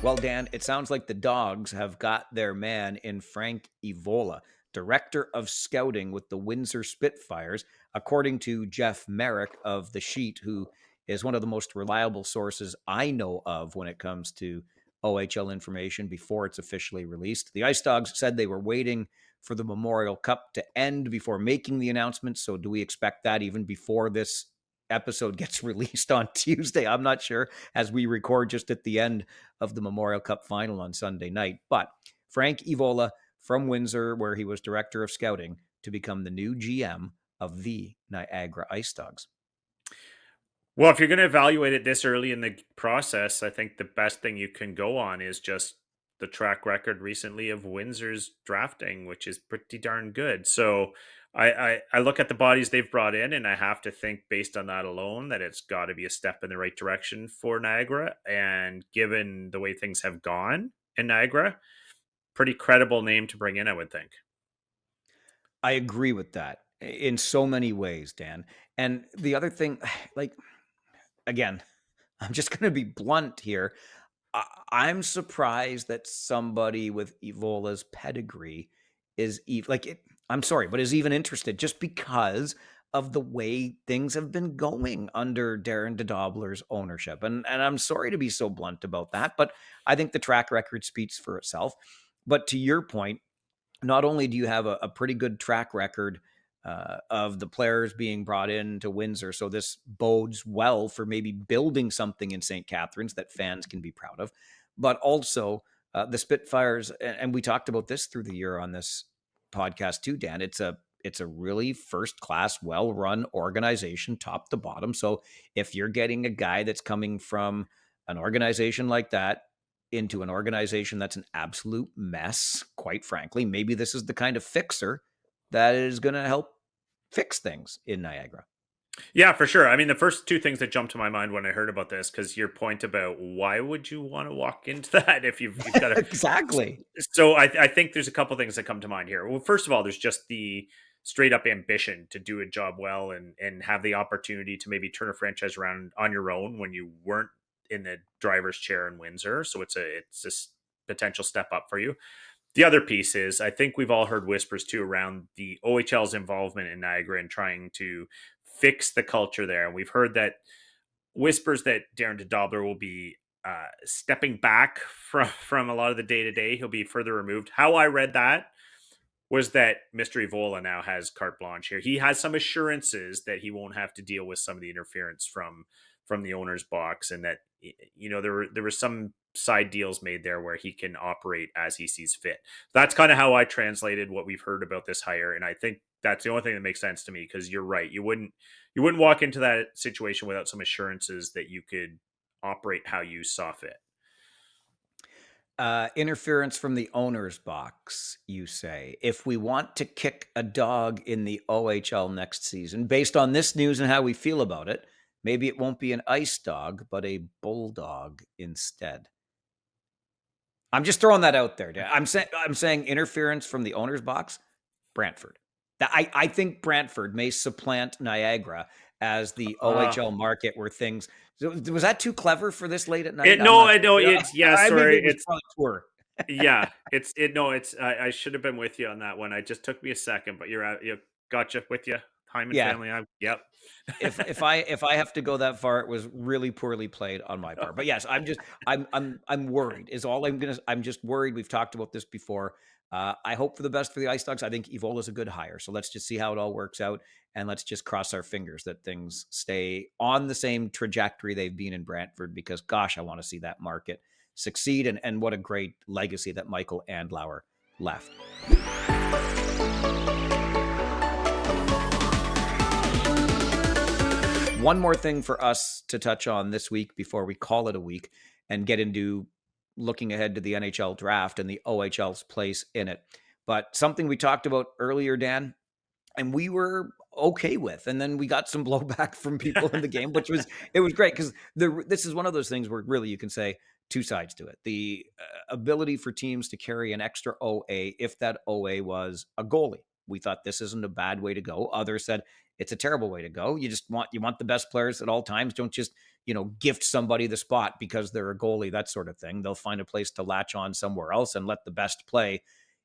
Well, Dan, it sounds like the Dogs have got their man in Frank Evola, director of scouting with the Windsor Spitfires, according to Jeff Merrick of The Sheet, who is one of the most reliable sources I know of when it comes to OHL information before it's officially released. The IceDogs said they were waiting for the Memorial Cup to end before making the announcement. So do we expect that even before this episode gets released on Tuesday? I'm not sure, as we record just at the end of the Memorial Cup final on Sunday night. But Frank Evola from Windsor, where he was director of scouting, to become the new GM of the Niagara IceDogs. Well, if you're going to evaluate it this early in the process, I think the best thing you can go on is just the track record recently of Windsor's drafting, which is pretty darn good. So I look at the bodies they've brought in, and I have to think based on that alone that it's got to be a step in the right direction for Niagara. And given the way things have gone in Niagara, pretty credible name to bring in, I would think. I agree with that in so many ways, Dan. And the other thing, like, again, I'm just going to be blunt here. I'm surprised that somebody with Evola's pedigree is like it. I'm sorry, but is even interested just because of the way things have been going under Darren DeDobler's ownership. And I'm sorry to be so blunt about that, but I think the track record speaks for itself. But to your point, not only do you have a pretty good track record of the players being brought in to Windsor, so this bodes well for maybe building something in St. Catharines that fans can be proud of, but also the Spitfires, and we talked about this through the year on this podcast too, Dan. It's a really first class, well run organization, top to bottom. So if you're getting a guy that's coming from an organization like that into an organization that's an absolute mess, quite frankly, maybe this is the kind of fixer that is going to help fix things in Niagara. Yeah, for sure. I mean, the first two things that jumped to my mind when I heard about this, because your point about why would you want to walk into that if you've got a Exactly. so I think there's a couple things that come to mind here. Well, first of all, there's just the straight up ambition to do a job well and have the opportunity to maybe turn a franchise around on your own when you weren't in the driver's chair in Windsor. So it's a potential step up for you. The other piece is I think we've all heard whispers too around the OHL's involvement in Niagara and trying to fix the culture there. And we've heard that whispers that Darren Dobler will be stepping back from a lot of the day to day. He'll be further removed. How I read that was that Mr. Evola now has carte blanche here. He has some assurances that he won't have to deal with some of the interference from the owner's box, and that there were some side deals made there where he can operate as he sees fit. That's kind of how I translated what we've heard about this hire, and I think that's the only thing that makes sense to me, because you're right. You wouldn't walk into that situation without some assurances that you could operate how you saw fit. Interference from the owner's box, you say. If we want to kick a dog in the OHL next season, based on this news and how we feel about it, maybe it won't be an ice dog, but a bulldog instead. I'm just throwing that out there. I'm saying interference from the owner's box, Brantford. I think Brantford may supplant Niagara as the Uh, OHL market where things. Was that too clever for this late at night? it I'm no, not I know sure. it's yeah. I maybe Sorry, it was it's probably poor. yeah. It's it. No, it's I should have been with you on that one. I just took me a second, but you're out. You gotcha with you. Hyman Yeah, family. I Yep. if I have to go that far, it was really poorly played on my part. But yes, I'm worried. Is all I'm just worried. We've talked about this before. I hope for the best for the Ice Dogs. I think Evola's a good hire. So let's just see how it all works out, and let's just cross our fingers that things stay on the same trajectory they've been in Brantford. Because gosh, I want to see that market succeed, and what a great legacy that Michael Andlauer left. One more thing for us to touch on this week before we call it a week and get into looking ahead to the NHL draft and the OHL's place in it. But something we talked about earlier, Dan, and we were okay with, and then we got some blowback from people in the game, which was it was great because this is one of those things where really you can say two sides to it. The ability for teams to carry an extra OA if that OA was a goalie. We thought this isn't a bad way to go. Others said it's a terrible way to go. You want the best players at all times. Don't just gift somebody the spot because they're a goalie, that sort of thing. They'll find a place to latch on somewhere else and let the best play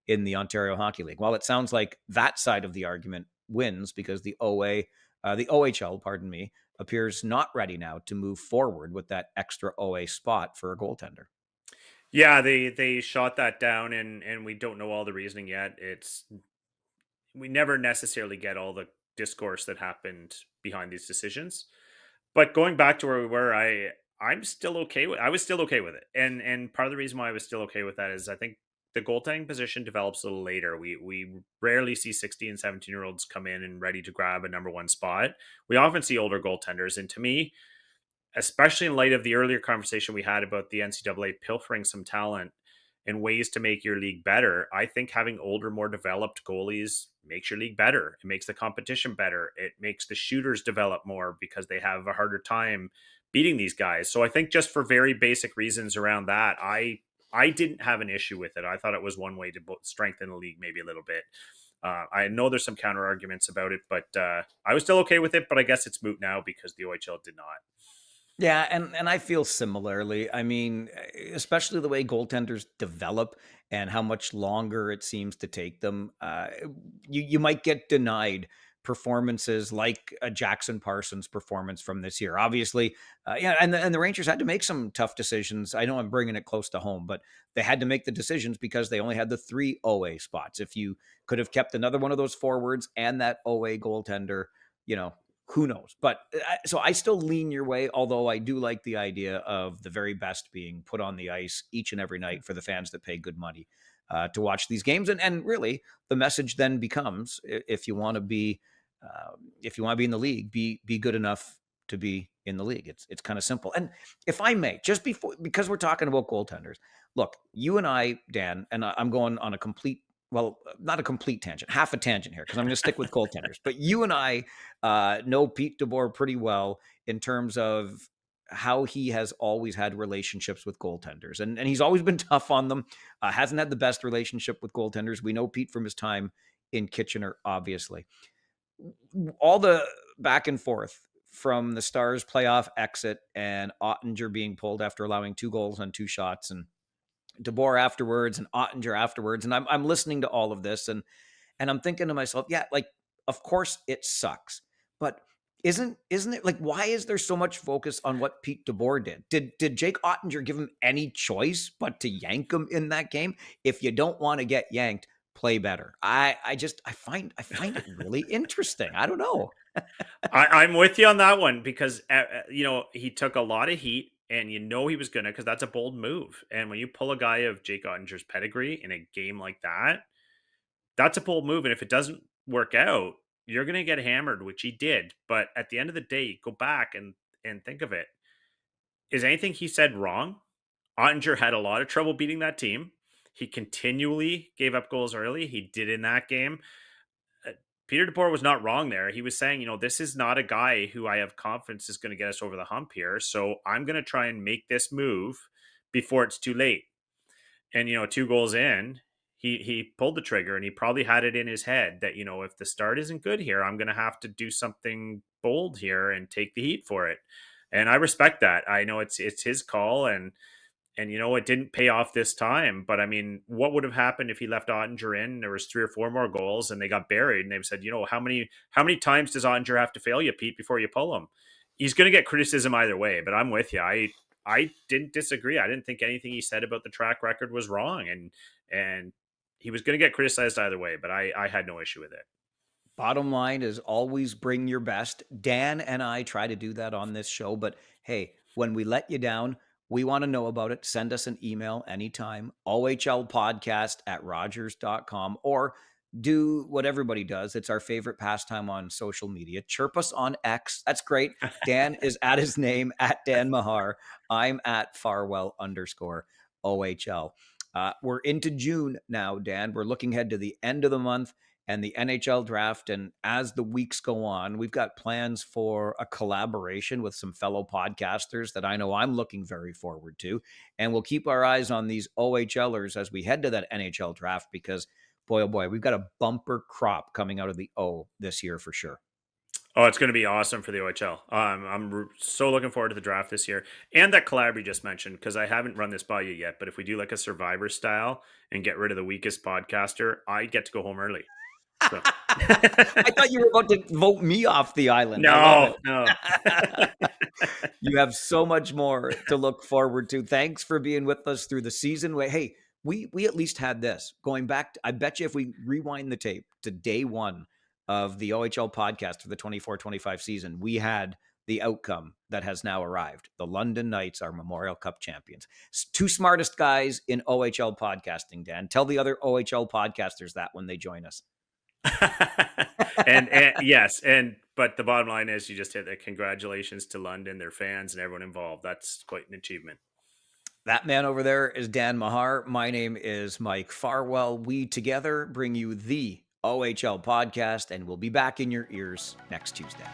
in the Ontario Hockey League. Well, it sounds like that side of the argument wins because the OHL, pardon me, appears not ready now to move forward with that extra OA spot for a goaltender. Yeah, they shot that down, and we don't know all the reasoning yet. It's We never necessarily get all the discourse that happened behind these decisions. But going back to where we were, I'm still okay with I was still okay with it. And part of the reason why I was still okay with that is I think the goaltending position develops a little later. We rarely see 16 and 17-year-olds come in and ready to grab a number one spot. We often see older goaltenders. And to me, especially in light of the earlier conversation we had about the NCAA pilfering some talent and ways to make your league better, I think having older, more developed goalies makes your league better. It makes the competition better. It makes the shooters develop more because they have a harder time beating these guys. So I think just for very basic reasons around that, I didn't have an issue with it. I thought it was one way to strengthen the league maybe a little bit. I know there's some counter arguments about it, but I was still okay with it. But I guess it's moot now because the OHL did not. Yeah, and I feel similarly. I mean, especially the way goaltenders develop and how much longer it seems to take them. You might get denied performances like a Jackson Parsons performance from this year. Obviously, yeah, and the Rangers had to make some tough decisions. I know I'm bringing it close to home, but they had to make the decisions because they only had the 3 OA spots. If you could have kept another one of those forwards and that OA goaltender, you know, who knows? But so I still lean your way, although I do like the idea of the very best being put on the ice each and every night for the fans that pay good money to watch these games. And really, the message then becomes, if you want to be in the league, be good enough to be in the league. It's kind of simple. And if I may, just because we're talking about goaltenders, look, you and I, Dan, and I'm going on a complete, well, not a complete tangent, half a tangent here, because I'm going to stick with goaltenders. But you and I know Pete DeBoer pretty well in terms of how he has always had relationships with goaltenders. And he's always been tough on them, hasn't had the best relationship with goaltenders. We know Pete from his time in Kitchener, obviously. All the back and forth from the Stars playoff exit and Ottinger being pulled after allowing 2 goals on 2 shots, and DeBoer afterwards and Ottinger afterwards. And I'm listening to all of this and I'm thinking to myself, yeah, like, of course it sucks, but isn't it like, why is there so much focus on what Pete DeBoer did? Did Jake Ottinger give him any choice but to yank him in that game? If you don't want to get yanked, play better. I find it really interesting. I don't know. I'm with you on that one because he took a lot of heat, and he was gonna, because that's a bold move. And when you pull a guy of Jake Ottinger's pedigree in a game like that, that's a bold move. And if it doesn't work out, you're gonna get hammered, which he did. But at the end of the day, go back and think of it. Is anything he said wrong? Ottinger had a lot of trouble beating that team. He continually gave up goals early. He did in that game. Peter DeBoer was not wrong there. He was saying, this is not a guy who I have confidence is going to get us over the hump here. So I'm going to try and make this move before it's too late. And, 2 goals in, he pulled the trigger, and he probably had it in his head that, if the start isn't good here, I'm going to have to do something bold here and take the heat for it. And I respect that. I know it's his call, and it didn't pay off this time. But I mean, what would have happened if he left Ottinger in? There was 3 or 4 more goals, and they got buried. And they've said, how many times does Ottinger have to fail you, Pete, before you pull him? He's going to get criticism either way. But I'm with you. I didn't disagree. I didn't think anything he said about the track record was wrong, and he was going to get criticized either way. But I had no issue with it. Bottom line is always bring your best. Dan and I try to do that on this show, but hey, when we let you down, we want to know about it. Send us an email anytime, ohlpodcast@rogers.com, or do what everybody does. It's our favorite pastime on social media. Chirp us on X. That's great. Dan is at his name, at Dan Mahar. I'm at Farwell_OHL. We're into June now, Dan. We're looking ahead to the end of the month and the NHL draft. And as the weeks go on, we've got plans for a collaboration with some fellow podcasters that I know I'm looking very forward to. And we'll keep our eyes on these OHLers as we head to that NHL draft, because boy, oh boy, we've got a bumper crop coming out of the O this year for sure. Oh, it's going to be awesome for the OHL. I'm so looking forward to the draft this year, and that collab you just mentioned, because I haven't run this by you yet. But if we do like a Survivor style and get rid of the weakest podcaster, I get to go home early. So. I thought you were about to vote me off the island. No. You have so much more to look forward to. Thanks for being with us through the season. Hey, we at least had this going back. I bet you if we rewind the tape to day 1 of the OHL podcast for the 24-25 season, we had the outcome that has now arrived. The London Knights are Memorial Cup champions. 2 smartest guys in OHL podcasting, Dan. Tell the other OHL podcasters that when they join us. and yes, but the bottom line is, you just hit that. Congratulations to London, their fans, and everyone involved. That's quite an achievement. That man over there is Dan Mahar. My name is Mike Farwell. We together bring you the OHL podcast, and we'll be back in your ears next Tuesday.